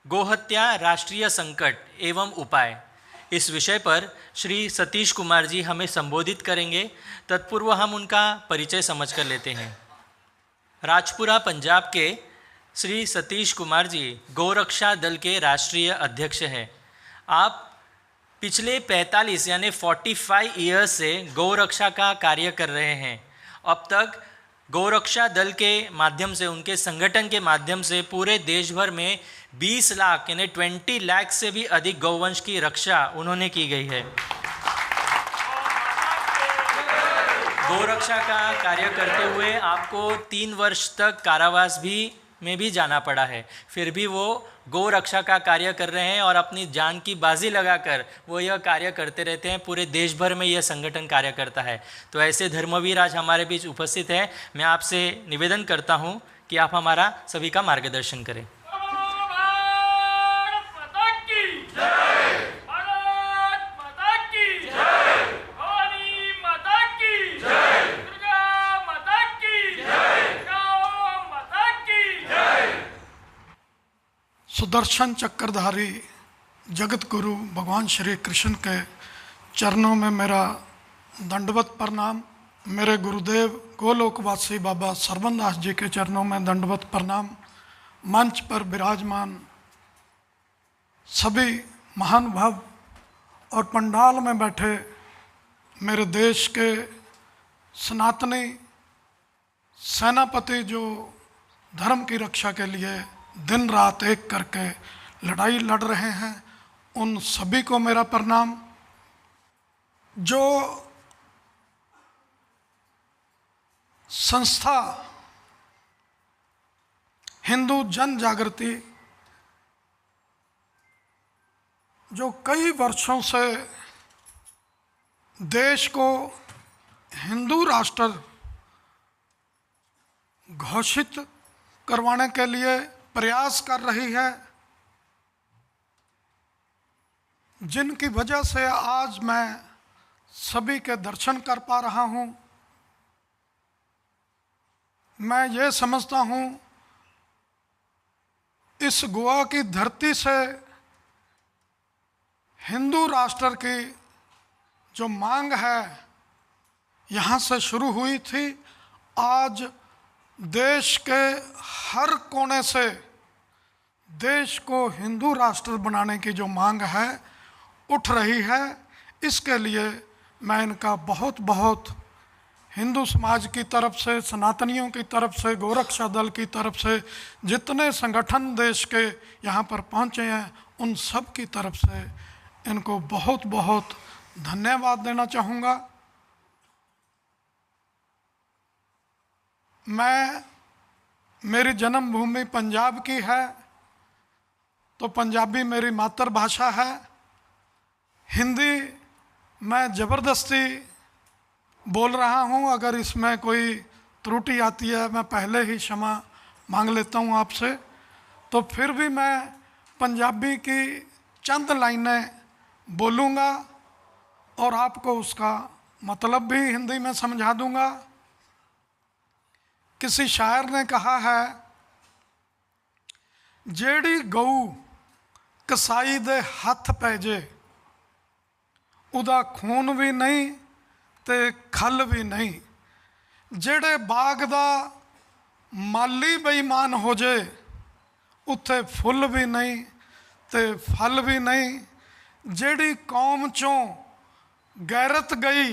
गोहत्या राष्ट्रीय संकट एवं उपाय, इस विषय पर श्री सतीश कुमार जी हमें संबोधित करेंगे। तत्पूर्व हम उनका परिचय समझ कर लेते हैं। राजपुरा पंजाब के श्री सतीश कुमार जी गौरक्षा दल के राष्ट्रीय अध्यक्ष हैं। आप पिछले 45 यानी 45 ईयर्स से गौरक्षा का कार्य कर रहे हैं। अब तक गौरक्षा दल के माध्यम से, उनके संगठन के माध्यम से पूरे देश भर में 20 लाख यानी 20 लाख से भी अधिक गौवंश की रक्षा उन्होंने की गई है। गौरक्षा का कार्य करते हुए आपको 3 वर्ष तक कारावास में भी जाना पड़ा है, फिर भी वो गौरक्षा का कार्य कर रहे हैं और अपनी जान की बाजी लगाकर वो यह कार्य करते रहते हैं। पूरे देश भर में यह संगठन कार्य करता है। तो ऐसे धर्मवीर आज हमारे बीच उपस्थित हैं। मैं आपसे निवेदन करता हूं कि आप हमारा सभी का मार्गदर्शन करें। सुदर्शन चक्रधारी जगत गुरु भगवान श्री कृष्ण के चरणों में मेरा दंडवत प्रणाम। मेरे गुरुदेव गोलोकवासी बाबा सरवन दास जी के चरणों में दंडवत प्रणाम। मंच पर विराजमान सभी महानुभाव और पंडाल में बैठे मेरे देश के सनातनी सेनापति जो धर्म की रक्षा के लिए दिन रात एक करके लड़ाई लड़ रहे हैं, उन सभी को मेरा प्रणाम। जो संस्था हिंदू जन जागृति जो कई वर्षों से देश को हिंदू राष्ट्र घोषित करवाने के लिए प्रयास कर रही है, जिनकी वजह से आज मैं सभी के दर्शन कर पा रहा हूं। मैं ये समझता हूं इस गोवा की धरती से हिंदू राष्ट्र की जो मांग है यहाँ से शुरू हुई थी। आज देश के हर कोने से देश को हिंदू राष्ट्र बनाने की जो मांग है उठ रही है। इसके लिए मैं इनका बहुत बहुत हिंदू समाज की तरफ से, सनातनियों की तरफ से, गौरक्षा दल की तरफ से जितने संगठन देश के यहाँ पर पहुँचे हैं, उन सब की तरफ से इनको बहुत बहुत धन्यवाद देना चाहूँगा। मेरी जन्मभूमि पंजाब की है, तो पंजाबी मेरी मातृभाषा है। हिंदी मैं ज़बरदस्ती बोल रहा हूँ, अगर इसमें कोई त्रुटि आती है मैं पहले ही क्षमा मांग लेता हूँ आपसे। तो फिर भी मैं पंजाबी की चंद लाइनें बोलूँगा और आपको उसका मतलब भी हिंदी में समझा दूँगा। किसी शायर ने कहा है, जेड़ी गऊ कसाई दे हथ पै जे, उदा खून भी नहीं ते खल भी नहीं। जेड़े बाग दा माली बेईमान हो जे, उत्थे फुल भी नहीं ते फल भी नहीं। जेड़ी कौम चों गैरत गई,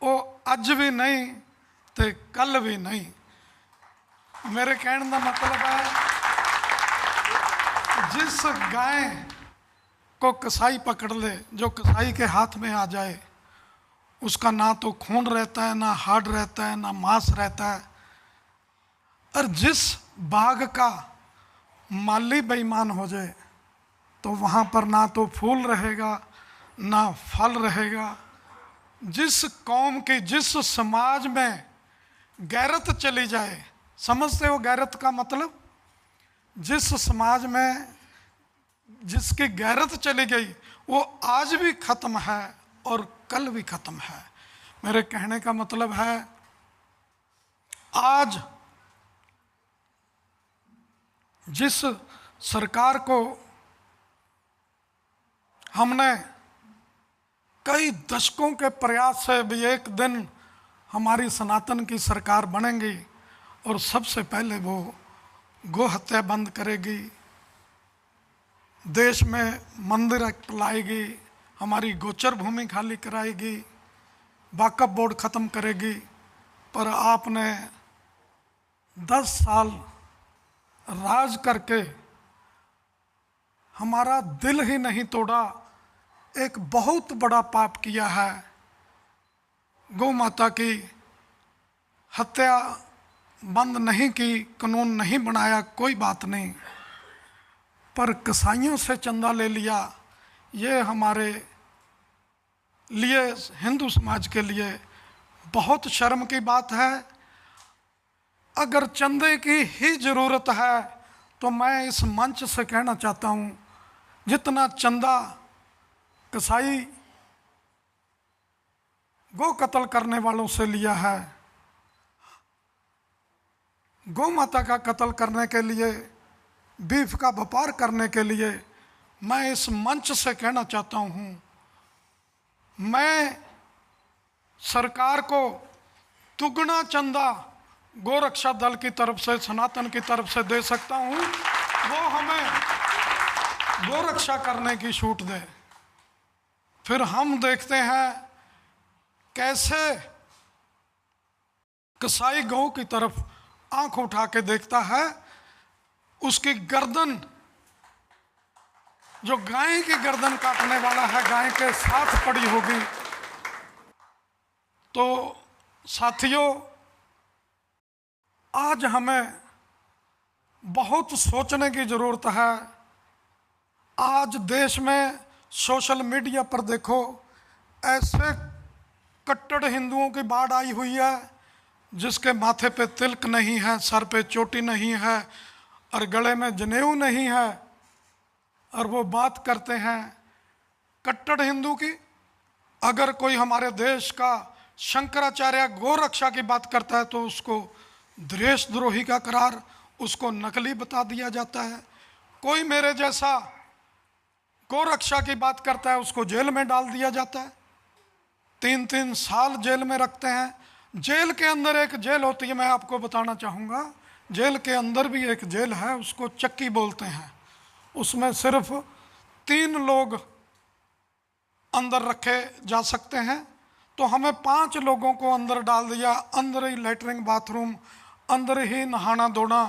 वो अज भी नहीं ते कल भी नहीं। मेरे कहने का मतलब है, जिस गाय को कसाई पकड़ ले, जो कसाई के हाथ में आ जाए, उसका ना तो खून रहता है, ना हाड रहता है, ना मांस रहता है। और जिस बाग का माली बेईमान हो जाए, तो वहाँ पर ना तो फूल रहेगा ना फल रहेगा। जिस कौम की, जिस समाज में गैरत चली जाए, समझते हो गैरत का मतलब? जिस समाज में जिसकी गैरत चली गई, वो आज भी ख़त्म है और कल भी ख़त्म है। मेरे कहने का मतलब है, आज जिस सरकार को हमने कई दशकों के प्रयास से भी एक दिन हमारी सनातन की सरकार बनेगी और सबसे पहले वो गो हत्या बंद करेगी, देश में मंदिर एक्ट लाएगी, हमारी गोचर भूमि खाली कराएगी, वाकफ बोर्ड ख़त्म करेगी। पर आपने 10 साल राज करके हमारा दिल ही नहीं तोड़ा, एक बहुत बड़ा पाप किया है। गौ माता की हत्या बंद नहीं की, कानून नहीं बनाया, कोई बात नहीं, पर कसाईयों से चंदा ले लिया। ये हमारे लिए, हिंदू समाज के लिए बहुत शर्म की बात है। अगर चंदे की ही ज़रूरत है तो मैं इस मंच से कहना चाहता हूँ, जितना चंदा कसाई गौ कत्ल करने वालों से लिया है, गौ माता का कत्ल करने के लिए, बीफ का व्यापार करने के लिए, मैं इस मंच से कहना चाहता हूँ, मैं सरकार को दुगना चंदा गोरक्षा दल की तरफ से, सनातन की तरफ से दे सकता हूँ। वो हमें गोरक्षा करने की छूट दे, फिर हम देखते हैं कैसे कसाई गौ की तरफ आंख उठा के देखता है। उसकी गर्दन, जो गाय की गर्दन काटने वाला है, गाय के साथ पड़ी होगी। तो साथियों, आज हमें बहुत सोचने की ज़रूरत है। आज देश में सोशल मीडिया पर देखो, ऐसे कट्टर हिंदुओं की बाढ़ आई हुई है जिसके माथे पे तिलक नहीं है, सर पे चोटी नहीं है और गले में जनेऊ नहीं है, और वो बात करते हैं कट्टर हिंदू की। अगर कोई हमारे देश का शंकराचार्य गोरक्षा की बात करता है तो उसको देशद्रोही का करार, उसको नकली बता दिया जाता है। कोई मेरे जैसा गोरक्षा की बात करता है उसको जेल में डाल दिया जाता है, 3-3 साल जेल में रखते हैं। जेल के अंदर एक जेल होती है, मैं आपको बताना चाहूँगा, जेल के अंदर भी एक जेल है, उसको चक्की बोलते हैं। उसमें सिर्फ 3 लोग अंदर रखे जा सकते हैं, तो हमें 5 लोगों को अंदर डाल दिया। अंदर ही लेटरिन बाथरूम, अंदर ही नहाना धोना,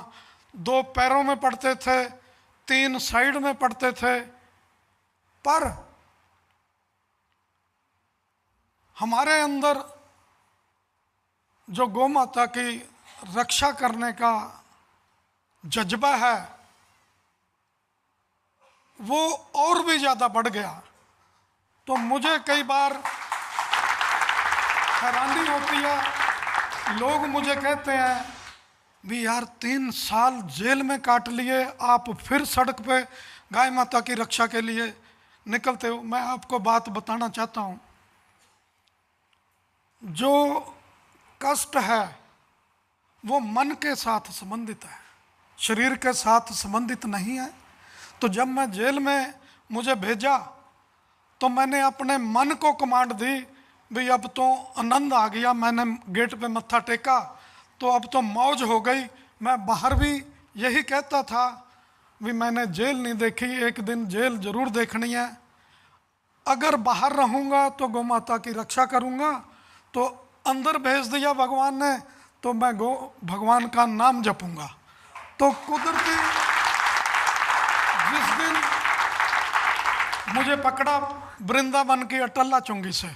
2 पैरों में पड़ते थे, 3 साइड में पड़ते थे। पर हमारे अंदर जो गौ माता की रक्षा करने का जज्बा है वो और भी ज़्यादा बढ़ गया। तो मुझे कई बार हैरानी होती है, लोग मुझे कहते हैं भी यार 3 साल जेल में काट लिए, आप फिर सड़क पे गाय माता की रक्षा के लिए निकलते हो। मैं आपको बात बताना चाहता हूँ, जो कष्ट है वो मन के साथ संबंधित है, शरीर के साथ संबंधित नहीं है। तो जब मैं जेल में मुझे भेजा तो मैंने अपने मन को कमांड दी, भाई अब तो आनंद आ गया, मैंने गेट पे मत्था टेका तो अब तो मौज हो गई। मैं बाहर भी यही कहता था भी मैंने जेल नहीं देखी, एक दिन जेल जरूर देखनी है। अगर बाहर रहूँगा तो गौ माता की रक्षा करूँगा। तो अंदर भेज दिया भगवान ने तो मैं भगवान का नाम जपूँगा। तो कुदरती जिस दिन मुझे पकड़ा वृंदावन की अटल्ला चुंगी से,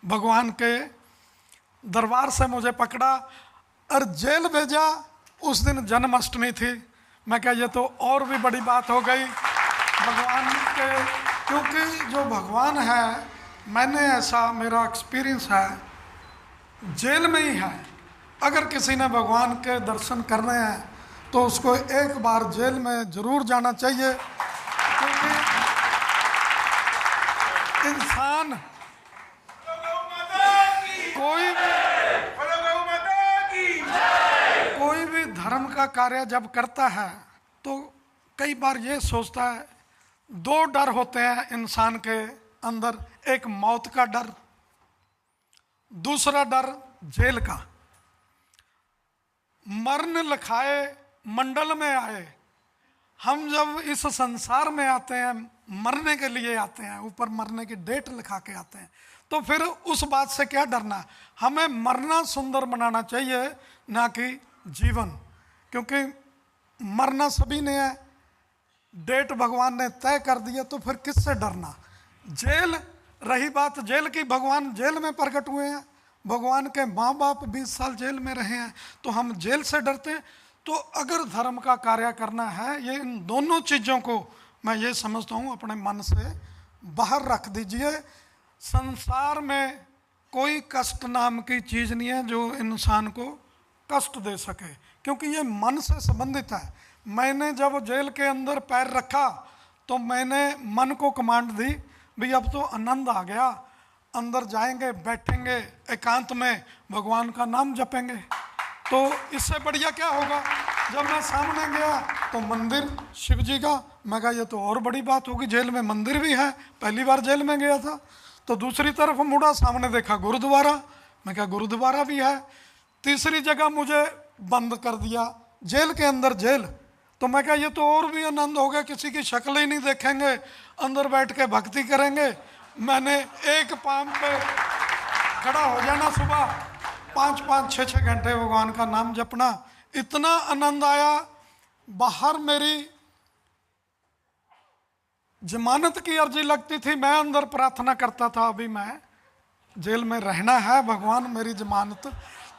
भगवान के दरबार से मुझे पकड़ा और जेल भेजा, उस दिन जन्माष्टमी थी। मैं क्या, ये तो और भी बड़ी बात हो गई भगवान के, क्योंकि जो भगवान है, मैंने ऐसा मेरा एक्सपीरियंस है, जेल में ही है। अगर किसी ने भगवान के दर्शन करने हैं तो उसको एक बार जेल में ज़रूर जाना चाहिए, क्योंकि इंसान कोई भी धर्म का कार्य जब करता है तो कई बार ये सोचता है, दो डर होते हैं इंसान के अंदर, एक मौत का डर, दूसरा डर जेल का। मरण लिखाए मंडल में आए, हम जब इस संसार में आते हैं मरने के लिए आते हैं, ऊपर मरने की डेट लिखा के आते हैं, तो फिर उस बात से क्या डरना। हमें मरना सुंदर बनाना चाहिए, ना कि जीवन, क्योंकि मरना सभी ने है, डेट भगवान ने तय कर दिया, तो फिर किससे डरना। जेल, रही बात जेल की, भगवान जेल में प्रकट हुए हैं, भगवान के माँ बाप 20 साल जेल में रहे हैं, तो हम जेल से डरते हैं। तो अगर धर्म का कार्य करना है, ये इन दोनों चीज़ों को मैं ये समझता हूँ अपने मन से बाहर रख दीजिए। संसार में कोई कष्ट नाम की चीज़ नहीं है जो इंसान को कष्ट दे सके, क्योंकि ये मन से संबंधित है। मैंने जब जेल के अंदर पैर रखा तो मैंने मन को कमांड दी, भाई अब तो आनंद आ गया, अंदर जाएंगे, बैठेंगे एकांत में, भगवान का नाम जपेंगे। तो इससे बढ़िया क्या होगा। जब मैं सामने गया तो मंदिर शिव जी का, मैं कहा ये तो और बड़ी बात होगी, जेल में मंदिर भी है, पहली बार जेल में गया था। तो दूसरी तरफ मुड़ा, सामने देखा गुरुद्वारा, मैं कहा गुरुद्वारा भी है। तीसरी जगह मुझे बंद कर दिया, जेल के अंदर जेल। तो मैं कहा ये तो और भी आनंद हो गया, किसी की शक्ल ही नहीं देखेंगे, अंदर बैठ के भक्ति करेंगे। मैंने एक पांव पे खड़ा हो जाना, सुबह 5-5, 6-6 घंटे भगवान का नाम जपना, इतना आनंद आया। बाहर मेरी जमानत की अर्जी लगती थी, मैं अंदर प्रार्थना करता था अभी मैं जेल में रहना है, भगवान मेरी जमानत।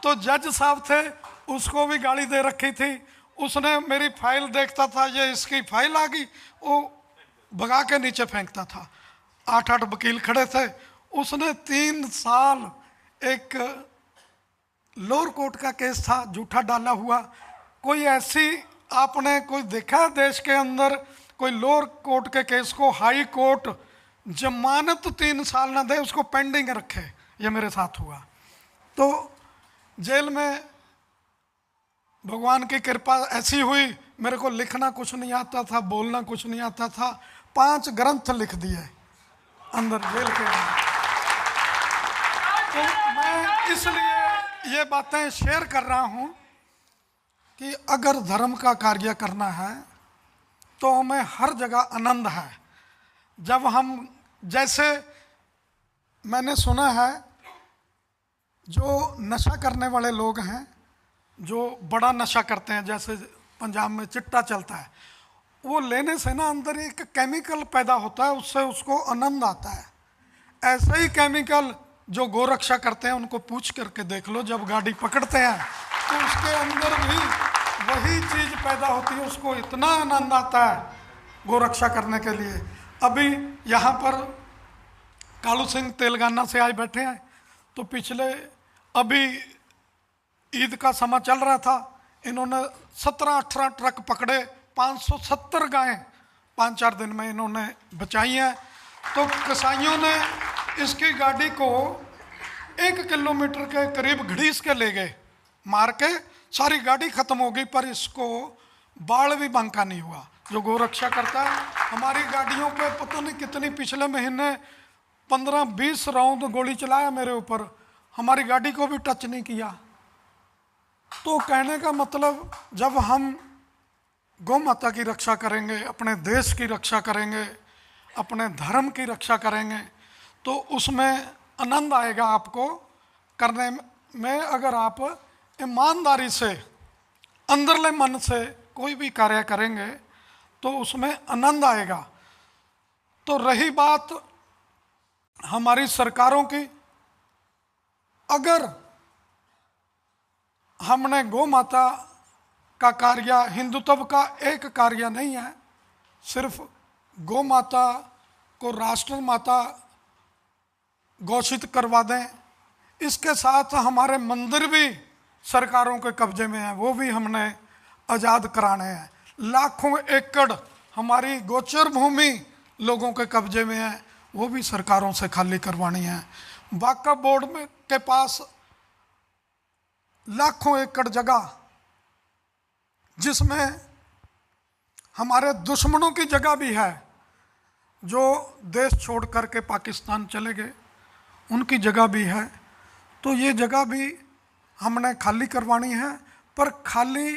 तो जज साहब थे, उसको भी गाड़ी दे रखी थी, उसने मेरी फाइल देखता था, ये इसकी फाइल आ गई, वो भगा के नीचे फेंकता था। 8-8 वकील खड़े थे, उसने 3 साल, एक लोअर कोर्ट का केस था, झूठा डाला हुआ। कोई ऐसी आपने कोई देखा देश के अंदर कोई लोअर कोर्ट के केस को हाई कोर्ट जमानत 3 साल ना दे, उसको पेंडिंग रखे। ये मेरे साथ हुआ। तो जेल में भगवान की कृपा ऐसी हुई, मेरे को लिखना कुछ नहीं आता था, बोलना कुछ नहीं आता था, 5 ग्रंथ लिख दिए अंदर जेल के अंदर। तो मैं इसलिए ये बातें शेयर कर रहा हूँ कि अगर धर्म का कार्य करना है तो हमें हर जगह आनंद है। जब हम, जैसे मैंने सुना है, जो नशा करने वाले लोग हैं, जो बड़ा नशा करते हैं, जैसे पंजाब में चिट्टा चलता है, वो लेने से ना अंदर एक केमिकल पैदा होता है, उससे उसको आनंद आता है। ऐसे ही केमिकल जो गोरक्षा करते हैं उनको पूछ करके देख लो, जब गाड़ी पकड़ते हैं तो उसके अंदर भी वही चीज़ पैदा होती है, उसको इतना आनंद आता है गोरक्षा करने के लिए। अभी यहाँ पर कालू सिंह तेलंगाना से आए बैठे हैं, तो पिछले अभी ईद का समय चल रहा था, इन्होंने 17-18 ट्रक पकड़े, 570 गायें 5-4 दिन में इन्होंने बचाई हैं। तो कसाईयों ने इसकी गाड़ी को 1 किलोमीटर के करीब घड़ीस के ले गए, मार के सारी गाड़ी खत्म हो गई, पर इसको बाल भी बांका नहीं हुआ। जो गोरक्षा करता है, हमारी गाड़ियों पे पता नहीं कितनी, पिछले महीने 15-20 राउंड गोली चलाया मेरे ऊपर, हमारी गाड़ी को भी टच नहीं किया। तो कहने का मतलब, जब हम गौ माता की रक्षा करेंगे, अपने देश की रक्षा करेंगे, अपने धर्म की रक्षा करेंगे, तो उसमें आनंद आएगा आपको करने में। अगर आप ईमानदारी से, अंदरले मन से कोई भी कार्य करेंगे तो उसमें आनंद आएगा। तो रही बात हमारी सरकारों की, अगर हमने गौ माता का कार्य, हिंदुत्व का एक कार्य नहीं है, सिर्फ गौ माता को राष्ट्र माता घोषित करवा दें, इसके साथ हमारे मंदिर भी सरकारों के कब्जे में हैं, वो भी हमने आज़ाद कराने हैं। लाखों एकड़ हमारी गोचर भूमि लोगों के कब्जे में है, वो भी सरकारों से खाली करवानी है। वक्फ बोर्ड में के पास लाखों एकड़ जगह, जिसमें हमारे दुश्मनों की जगह भी है, जो देश छोड़ करके पाकिस्तान चले गए, उनकी जगह भी है। तो ये जगह भी हमने खाली करवानी है। पर खाली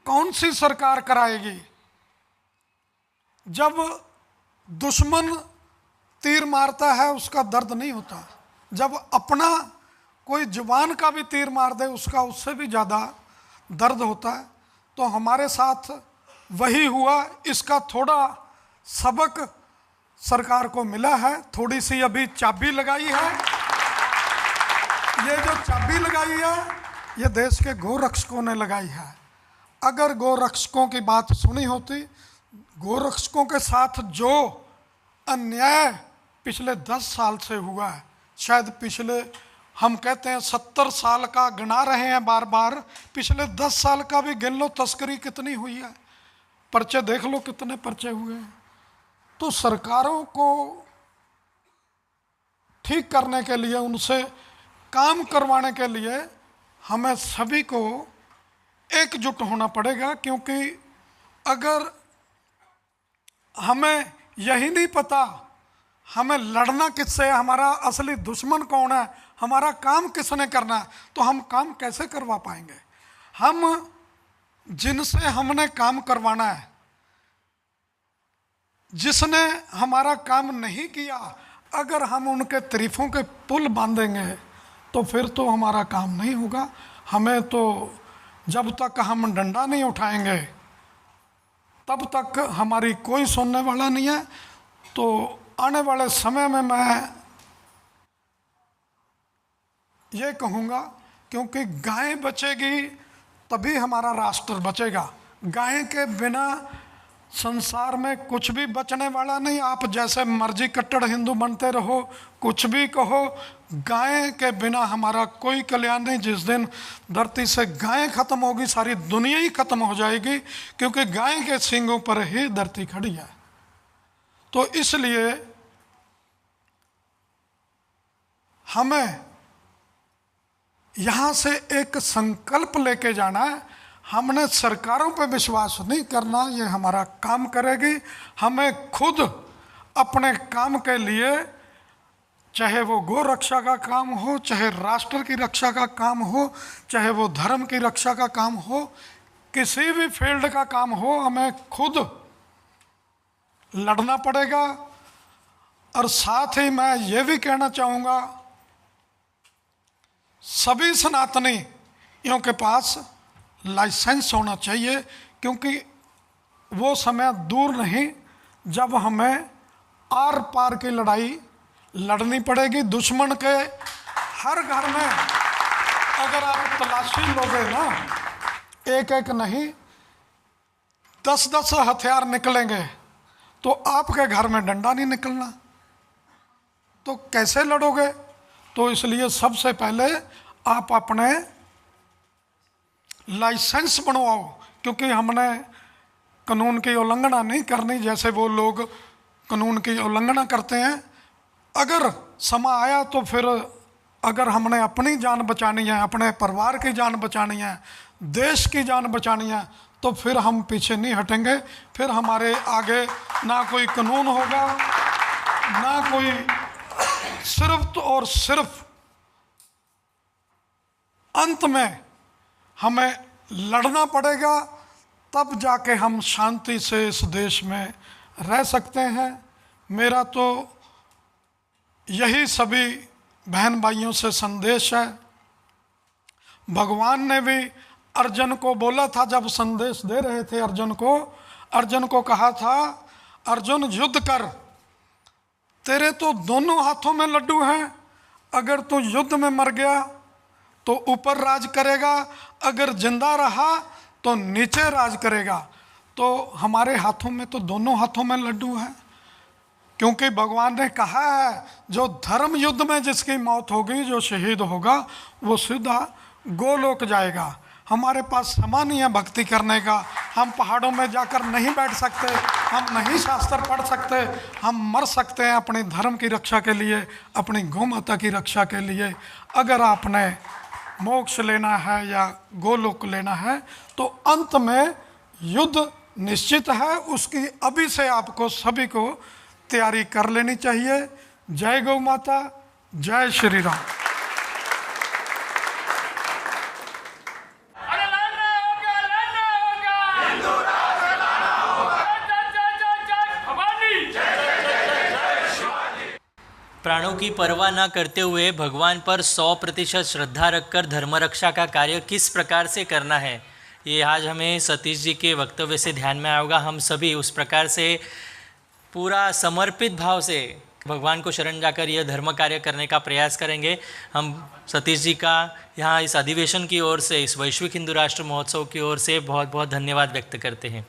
कौन सी सरकार कराएगी? जब दुश्मन तीर मारता है उसका दर्द नहीं होता, जब अपना कोई जवान का भी तीर मार दे उसका उससे भी ज़्यादा दर्द होता है। तो हमारे साथ वही हुआ। इसका थोड़ा सबक सरकार को मिला है, थोड़ी सी अभी चाबी लगाई है। ये जो चाबी लगाई है ये देश के गोरक्षकों ने लगाई है। अगर गोरक्षकों की बात सुनी होती, गोरक्षकों के साथ जो अन्याय पिछले 10 साल से हुआ है, शायद पिछले, हम कहते हैं 70 साल का गिना रहे हैं बार बार, पिछले 10 साल का भी गिन लो, तस्करी कितनी हुई है, पर्चे देख लो कितने पर्चे हुए हैं। तो सरकारों को ठीक करने के लिए, उनसे काम करवाने के लिए हमें सभी को एकजुट होना पड़ेगा। क्योंकि अगर हमें यही नहीं पता हमें लड़ना किससे है, हमारा असली दुश्मन कौन है, हमारा काम किसने करना है, तो हम काम कैसे करवा पाएंगे? हम जिनसे हमने काम करवाना है, जिसने हमारा काम नहीं किया, अगर हम उनके तारीफों के पुल बांधेंगे तो फिर तो हमारा काम नहीं होगा। हमें तो जब तक हम डंडा नहीं उठाएंगे तब तक हमारी कोई सुनने वाला नहीं है। तो आने वाले समय में मैं ये कहूँगा, क्योंकि गाय बचेगी तभी हमारा राष्ट्र बचेगा। गाय के बिना संसार में कुछ भी बचने वाला नहीं। आप जैसे मर्जी कट्टर हिंदू बनते रहो, कुछ भी कहो, गाय के बिना हमारा कोई कल्याण नहीं। जिस दिन धरती से गाय खत्म होगी सारी दुनिया ही खत्म हो जाएगी, क्योंकि गाय के सींगों पर ही धरती खड़ी है। तो इसलिए हमें यहाँ से एक संकल्प लेके जाना है। हमने सरकारों पे विश्वास नहीं करना, ये हमारा काम करेगी। हमें खुद अपने काम के लिए, चाहे वो गौ रक्षा का काम हो, चाहे राष्ट्र की रक्षा का काम हो, चाहे वो धर्म की रक्षा का काम हो, किसी भी फील्ड का काम हो, हमें खुद लड़ना पड़ेगा। और साथ ही मैं ये भी कहना चाहूँगा, सभी सनातनियों के पास लाइसेंस होना चाहिए, क्योंकि वो समय दूर नहीं जब हमें आर पार की लड़ाई लड़नी पड़ेगी। दुश्मन के हर घर में अगर आप तलाशी लोगे ना, एक एक नहीं 10-10 हथियार निकलेंगे, तो आपके घर में डंडा नहीं निकलना, तो कैसे लड़ोगे? तो इसलिए सबसे पहले आप अपने लाइसेंस बनवाओ, क्योंकि हमने कानून की उल्लंघना नहीं करनी जैसे वो लोग कानून की उल्लंघना करते हैं। अगर समय आया तो फिर अगर हमने अपनी जान बचानी है, अपने परिवार की जान बचानी है, देश की जान बचानी है, तो फिर हम पीछे नहीं हटेंगे। फिर हमारे आगे ना कोई कानून होगा, ना कोई, सिर्फ तो और सिर्फ अंत में हमें लड़ना पड़ेगा, तब जाके हम शांति से इस देश में रह सकते हैं। मेरा तो यही सभी बहन भाइयों से संदेश है। भगवान ने भी अर्जुन को बोला था, जब संदेश दे रहे थे अर्जुन को कहा था, अर्जुन युद्ध कर, तेरे तो दोनों हाथों में लड्डू हैं। अगर तू युद्ध में मर गया तो ऊपर राज करेगा, अगर जिंदा रहा तो नीचे राज करेगा। तो हमारे हाथों में तो दोनों हाथों में लड्डू है, क्योंकि भगवान ने कहा है जो धर्म युद्ध में जिसकी मौत होगी, जो शहीद होगा, वो सीधा गोलोक जाएगा। हमारे पास समय नहीं है भक्ति करने का, हम पहाड़ों में जाकर नहीं बैठ सकते, हम नहीं शास्त्र पढ़ सकते, हम मर सकते हैं अपने धर्म की रक्षा के लिए, अपनी गौ माता की रक्षा के लिए। अगर आपने मोक्ष लेना है या गोलोक लेना है तो अंत में युद्ध निश्चित है, उसकी अभी से आपको सभी को तैयारी कर लेनी चाहिए। जय गौ माता, जय श्री राम। प्राणों की परवाह न करते हुए भगवान पर 100% श्रद्धा रखकर धर्म रक्षा का कार्य किस प्रकार से करना है, ये आज हमें सतीश जी के वक्तव्य से ध्यान में आएगा। हम सभी उस प्रकार से पूरा समर्पित भाव से भगवान को शरण जाकर यह धर्म कार्य करने का प्रयास करेंगे। हम सतीश जी का यहाँ इस अधिवेशन की ओर से, इस वैश्विक हिंदू राष्ट्र महोत्सव की ओर से बहुत बहुत धन्यवाद व्यक्त करते हैं।